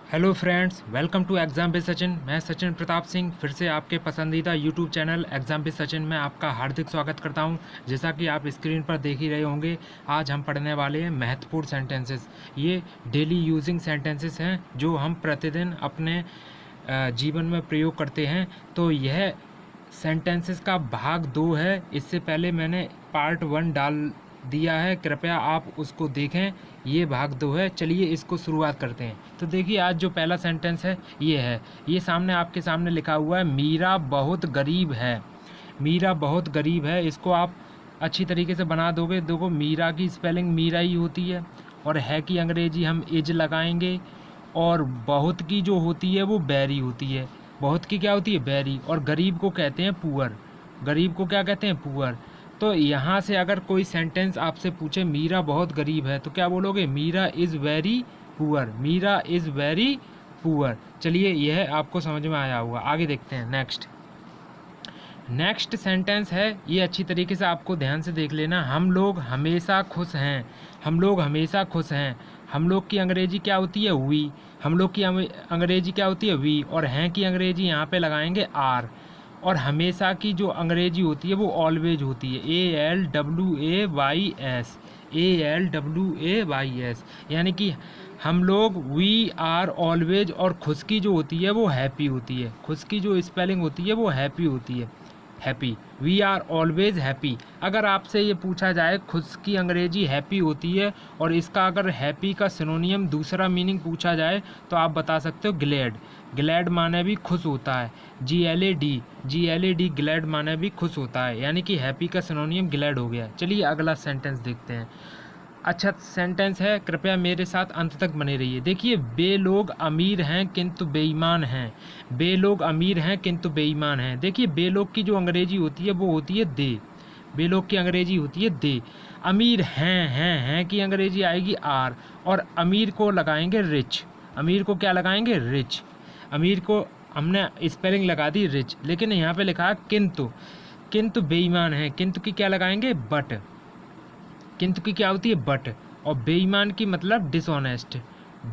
Hello friends, welcome to exam पे सचिन। मैं सचिन प्रताप सिंह फिर से आपके पसंदीदा यूट्यूब चैनल एग्ज़ाम पे सचिन में आपका हार्दिक स्वागत करता हूं। जैसा कि आप स्क्रीन पर देख ही रहे होंगे, आज हम पढ़ने वाले हैं महत्वपूर्ण सेंटेंसेस। ये डेली यूजिंग सेंटेंसेस हैं जो हम प्रतिदिन अपने जीवन में प्रयोग करते हैं। तो यह सेंटेंसेस का भाग 2 है। इससे पहले मैंने पार्ट 1 डाल दिया है, कृपया आप उसको देखें। ये भाग 2 है। चलिए इसको शुरुआत करते हैं। तो देखिए, आज जो पहला सेंटेंस है ये है, ये सामने आपके सामने लिखा हुआ है, मीरा बहुत गरीब है। मीरा बहुत गरीब है, इसको आप अच्छी तरीके से बना दोगे। देखो, मीरा की स्पेलिंग मीरा ही होती है और है की अंग्रेजी हम इज लगाएंगे, और बहुत की जो होती है वो बैरी होती है। बहुत की क्या होती है? बैरी। और गरीब को कहते हैं पुअर। गरीब को क्या कहते हैं? पुअर। तो यहाँ से अगर कोई सेंटेंस आपसे पूछे मीरा बहुत गरीब है, तो क्या बोलोगे? Meera is very poor. Meera is very poor. चलिए, यह आपको समझ में आया होगा। आगे देखते हैं। नेक्स्ट सेंटेंस है, ये अच्छी तरीके से आपको ध्यान से देख लेना। हम लोग हमेशा खुश हैं। हम लोग हमेशा खुश हैं। हम लोग की अंग्रेजी क्या होती है? वी। हम लोग की अंग्रेजी क्या होती है? वी। और हैं की अंग्रेजी यहाँ पे लगाएंगे आर। और हमेशा की जो अंग्रेजी होती है वो ऑलवेज होती है, ALWAYS। ALWAYS, यानी कि हम लोग वी आर ऑलवेज। और खुश की जो होती है वो हैप्पी होती है। खुश की जो स्पेलिंग होती है वो हैप्पी होती है, happy. We are always happy. अगर आपसे ये पूछा जाए खुश की अंग्रेजी हैप्पी होती है, और इसका अगर हैप्पी का सिनोनियम दूसरा मीनिंग पूछा जाए, तो आप बता सकते हो ग्लैड। ग्लैड माने भी खुश होता है, GLAD ग्लैड माने भी खुश होता है, यानी कि हैप्पी का सिनोनियम ग्लैड हो गया। चलिए अगला सेंटेंस देखते हैं। अच्छा सेंटेंस है, कृपया मेरे साथ अंत तक बने रहिए। देखिए, बे लोग अमीर हैं किंतु बेईमान हैं। बे लोग अमीर हैं किंतु बेईमान हैं। देखिए, बे लोग की जो अंग्रेजी होती है वो होती है दे। बे लोग की अंग्रेजी होती है दे। अमीर हैं की अंग्रेजी आएगी आर। और अमीर को लगाएंगे रिच। अमीर को क्या लगाएंगे? रिच। अमीर को हमने स्पेलिंग लगा दी रिच, लेकिन यहाँ पे लिखा है किंतु। किंतु बेईमान है, किंतु की क्या लगाएंगे? बट। किंतु की क्या होती है? बट। और बेईमान की मतलब डिसऑनेस्ट।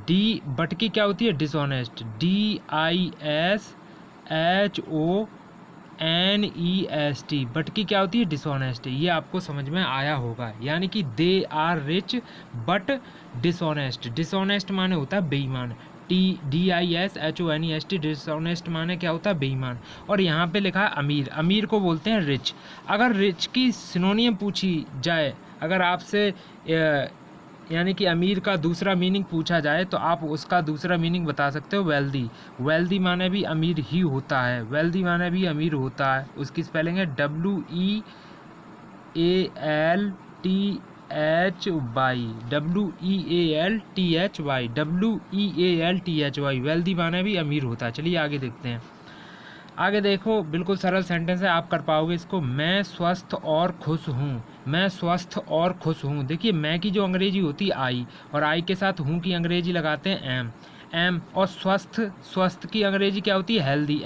डी। बट की क्या होती है? डिसऑनेस्ट। DISHONEST। बट की क्या होती है? डिसऑनेस्ट। ये आपको समझ में आया होगा। यानी कि they are rich but dishonest. Dishonest माने होता है बेईमान। DISHONEST, डिसऑनेस्ट माने क्या होता है? बेईमान। और यहाँ पे लिखा है अमीर। अमीर को बोलते हैं रिच। अगर रिच की सिनोनियम पूछी जाए, अगर आपसे यानी कि अमीर का दूसरा मीनिंग पूछा जाए, तो आप उसका दूसरा मीनिंग बता सकते हो वेल्दी। वेल्दी माने भी अमीर ही होता है। वेल्दी माने भी अमीर होता है। उसकी स्पेलिंग है WEALTHY। WEALTHY। वेल्दी माने भी अमीर होता है। चलिए आगे देखते हैं। आगे देखो, बिल्कुल सरल सेंटेंस है, आप कर पाओगे इसको। मैं स्वस्थ और खुश हूँ। मैं स्वस्थ और खुश हूँ। देखिए, मैं की जो अंग्रेजी होती है आई, और आई के साथ हूँ की अंग्रेजी लगाते हैं एम। एम। और स्वस्थ, स्वस्थ की अंग्रेजी क्या होती है? हेल्दी।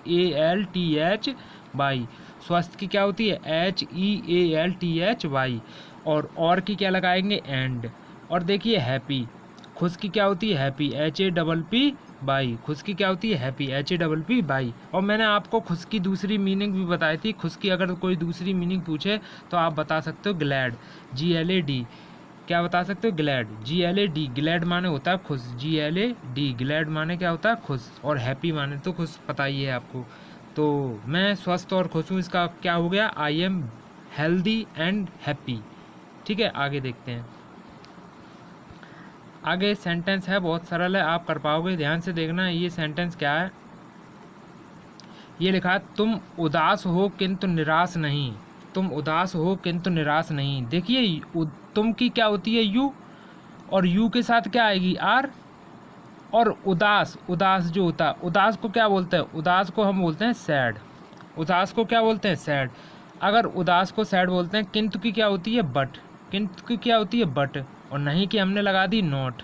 HEALTHY। स्वस्थ की क्या होती है? HEALTHY। और की क्या लगाएंगे? एंड। और देखिए, हैप्पी। खुश की क्या होती है? हैप्पी। HAPPY। खुश की क्या होती है? हैप्पी। HAPPY। और मैंने आपको खुश की दूसरी मीनिंग भी बताई थी। खुश की अगर कोई दूसरी मीनिंग पूछे तो आप बता सकते हो ग्लैड। GLAD। क्या बता सकते हो? ग्लैड। GLAD। ग्लैड माने होता है खुश। GLAD। ग्लैड माने क्या होता है? खुश। और हैप्पी माने तो खुश, पता ही है आपको। तो मैं स्वस्थ और खुश हूँ, इसका क्या हो गया? I am healthy and happy. ठीक है, आगे देखते हैं। आगे सेंटेंस है, बहुत सरल है, आप कर पाओगे। ध्यान से देखना ये सेंटेंस क्या है। ये लिखा है, तुम उदास हो किंतु निराश नहीं। तुम उदास हो किंतु निराश नहीं। देखिए, तुम की क्या होती है? यू। और यू के साथ क्या आएगी? आर। और उदास, उदास जो होता है, उदास को क्या बोलते हैं? उदास को हम बोलते हैं सैड। उदास को क्या बोलते हैं? सैड। अगर उदास को सैड बोलते हैं। किंतु की क्या होती है? बट। किंतु की क्या होती है? बट। और नहीं की हमने लगा दी नॉट।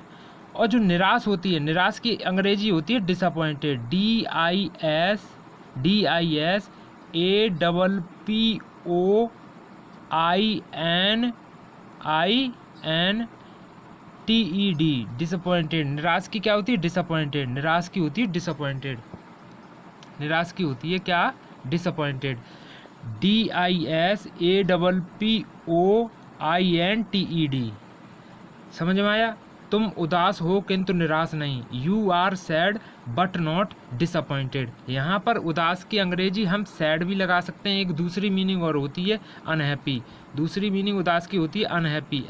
और जो निराश होती है, निराश की अंग्रेजी होती है डिसअपॉइंटेड। DISAPPOINTED। TED डिसअपॉइंटेड, निराश की क्या होती है? डिसअपॉइंटेड, निराश की होती है डिसअपॉइंटेड, निराश की होती है क्या? डिसअपॉइंटेड। DISAPPOINTED, समझ में आया? तुम उदास हो किंतु निराश नहीं। You are sad but not disappointed. यहाँ पर उदास की अंग्रेजी हम सैड भी लगा सकते हैं, एक दूसरी मीनिंग और होती है अनहैप्पी। दूसरी मीनिंग उदास की होती है अनहैप्पी,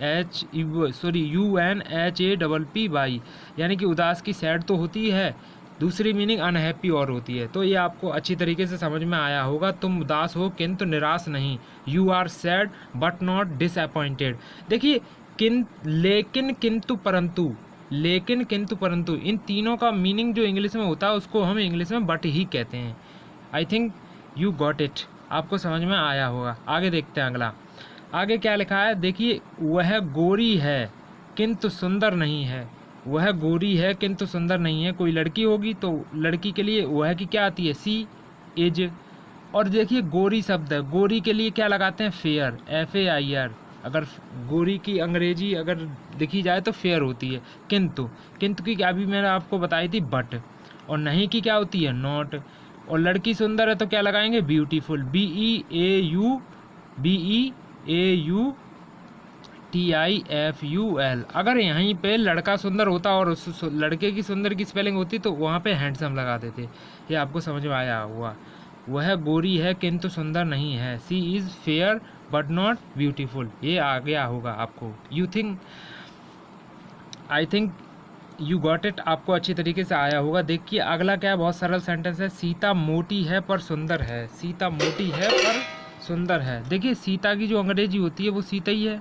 UNHAPPY, यानी कि उदास की सैड तो होती है, दूसरी मीनिंग अनहैप्पी और होती है। तो ये आपको अच्छी तरीके से समझ में आया होगा। तुम उदास हो किंतु निराश नहीं। You are sad but not disappointed. देखिए लेकिन, किंतु, परंतु, लेकिन, किंतु, परंतु, इन तीनों का मीनिंग जो इंग्लिश में होता है उसको हम इंग्लिश में बट ही कहते हैं। आई थिंक यू गॉट इट, आपको समझ में आया होगा। आगे देखते हैं अगला। आगे क्या लिखा है देखिए, वह गोरी है किंतु सुंदर नहीं है। वह गोरी है किंतु सुंदर नहीं है। कोई लड़की होगी तो लड़की के लिए वह की क्या आती है? सी इज। और देखिए गोरी शब्द है, गोरी के लिए क्या लगाते हैं? Fair, FAIR। अगर गोरी की अंग्रेजी अगर देखी जाए तो फेयर होती है। किंतु, किंतु की अभी मैंने आपको बताई थी बट। और नहीं की क्या होती है? नॉट। और लड़की सुंदर है तो क्या लगाएंगे? Beautiful, BEAUTIFUL। अगर यहीं पे लड़का सुंदर होता और उस लड़के की सुंदर की स्पेलिंग होती तो वहाँ पे हैंडसम लगा देते। ये आपको समझ में आया हुआ। वह गोरी है किंतु सुंदर नहीं है। She is fair but not beautiful. ये आ गया होगा आपको। I think you got it, आपको अच्छी तरीके से आया होगा। देखिए अगला क्या है, बहुत सरल सेंटेंस है। सीता मोटी है पर सुंदर है। सीता मोटी है पर सुंदर है। देखिए सीता की जो अंग्रेजी होती है वो सीता ही है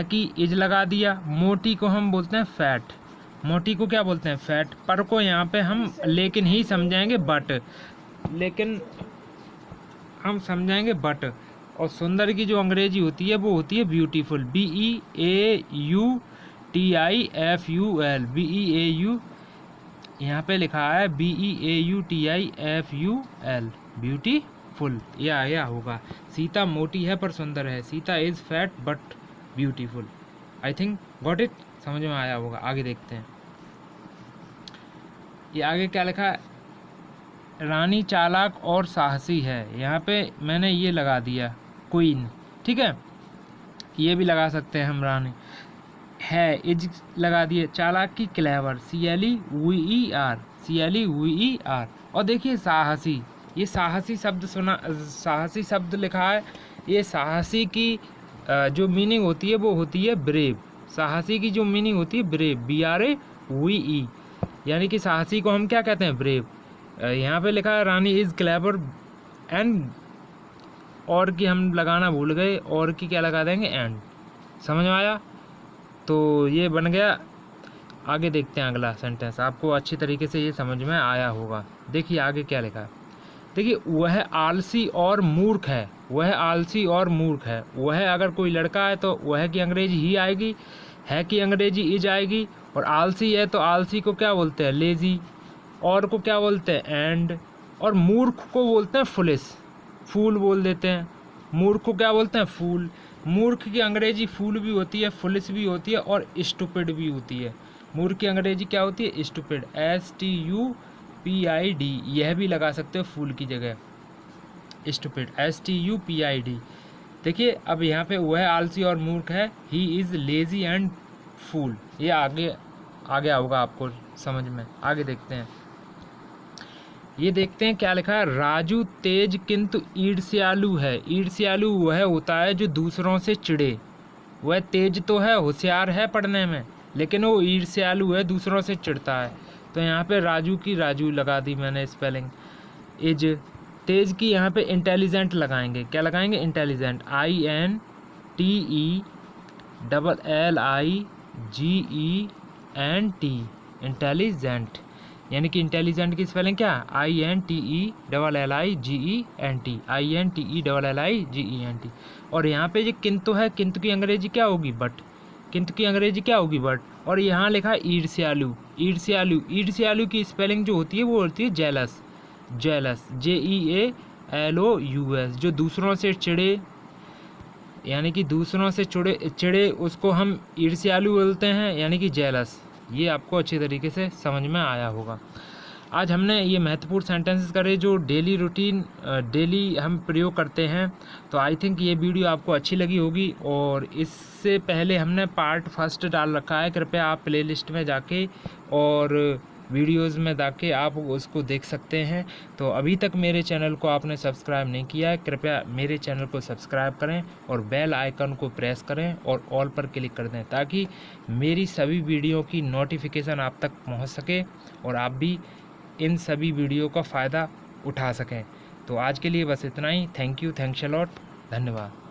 कि इज लगा दिया। मोटी को हम बोलते हैं फैट, मोटी को क्या बोलते हैं? फैट। पर को यहाँ पे हम लेकिन ही समझाएंगे बट, लेकिन हम समझाएंगे बट। और सुंदर की जो अंग्रेजी होती है वो होती है ब्यूटीफुल, BEAUTIFUL, BEAU यहाँ पे लिखा है BEAUTIFUL, ब्यूटीफुल। ये आया होगा। सीता मोटी है पर सुंदर है। Sita is fat but beautiful. I think got it, समझ में आया होगा। आगे देखते हैं। ये आगे क्या लिखा है? रानी चालाक और साहसी है। यहाँ पे मैंने ये लगा दिया क्वीन, ठीक है, ये भी लगा सकते हैं हम। रानी है इज लगा दिए। चालाक की क्लेवर, CLEVER। और देखिए साहसी, ये साहसी शब्द सुना, साहसी शब्द लिखा है। ये साहसी की जो मीनिंग होती है वो होती है ब्रेव। साहसी की जो मीनिंग होती है ब्रेव, BRAVE, यानी कि साहसी को हम क्या कहते हैं? ब्रेव। यहाँ पे लिखा है रानी इज़ क्लेवर एंड, और की हम लगाना भूल गए, और की क्या लगा देंगे? एंड। समझ में आया? तो ये बन गया। आगे देखते हैं अगला सेंटेंस, आपको अच्छी तरीके से ये समझ में आया होगा। देखिए आगे क्या लिखा है। देखिए वह आलसी और मूर्ख है। वह आलसी और मूर्ख है। वह अगर कोई लड़का है तो वह की अंग्रेजी ही आएगी, है की अंग्रेजी इज आएगी। और आलसी है तो आलसी को क्या बोलते हैं? लेजी। और को क्या बोलते हैं? एंड। और मूर्ख को बोलते हैं फुलिश, फूल बोल देते हैं। मूर्ख को क्या बोलते हैं? फूल। मूर्ख की अंग्रेजी फूल भी होती है, फुलिश भी होती है और स्टूपिड भी होती है। मूर्ख की अंग्रेजी क्या होती है? Stupid, STUPID। यह भी लगा सकते हो फूल की जगह, स्टूपिड, STUPID। देखिए अब यहाँ पे वह आलसी और मूर्ख है, ही इज़ लेजी एंड फूल। ये आगे आगे होगा आपको समझ में। आगे देखते हैं। ये देखते हैं क्या लिखा है। राजू तेज किंतु ईर्ष्यालु है। ईर्ष्यालु वह होता है जो दूसरों से चिढ़े। वह तेज तो है, होशियार है पढ़ने में, लेकिन वो ईर्ष्यालु है, दूसरों से चिढ़ता है। तो यहाँ पे राजू की राजू लगा दी मैंने स्पेलिंग इज। तेज की यहाँ पे इंटेलिजेंट लगाएंगे। क्या लगाएंगे? Intelligent, INTELLIGENT, intelligent. यानी कि इंटेलिजेंट की स्पेलिंग क्या? INTELLIGENT। और यहाँ पे जो किंतु है, किंतु की अंग्रेजी क्या होगी? बट। किंतु की अंग्रेजी क्या होगी? बट। और यहाँ लिखा है ईर्ष्यालु। ईर्ष्यालु, ईर्ष्यालु की स्पेलिंग जो होती है वो होती है जेलस, जेलस, JEALOUS, जो दूसरों से चिढ़े, यानी कि दूसरों से चिड़े उसको हम ईर्ष्यालु बोलते हैं, यानी कि जेलस। ये आपको अच्छी तरीके से समझ में आया होगा। आज हमने ये महत्वपूर्ण सेंटेंसेस करे जो डेली रूटीन डेली हम प्रयोग करते हैं। तो आई थिंक ये वीडियो आपको अच्छी लगी होगी। और इससे पहले हमने पार्ट फर्स्ट डाल रखा है, कृपया आप प्लेलिस्ट में जाके और वीडियोस में जाके आप उसको देख सकते हैं। तो अभी तक मेरे चैनल को आपने सब्सक्राइब नहीं किया है, कृपया मेरे चैनल को सब्सक्राइब करें और बेल आइकन को प्रेस करें और ऑल पर क्लिक कर दें, ताकि मेरी सभी वीडियो की नोटिफिकेशन आप तक पहुंच सके और आप भी इन सभी वीडियो का फ़ायदा उठा सकें। तो आज के लिए बस इतना ही। Thank you, thanks a lot, धन्यवाद।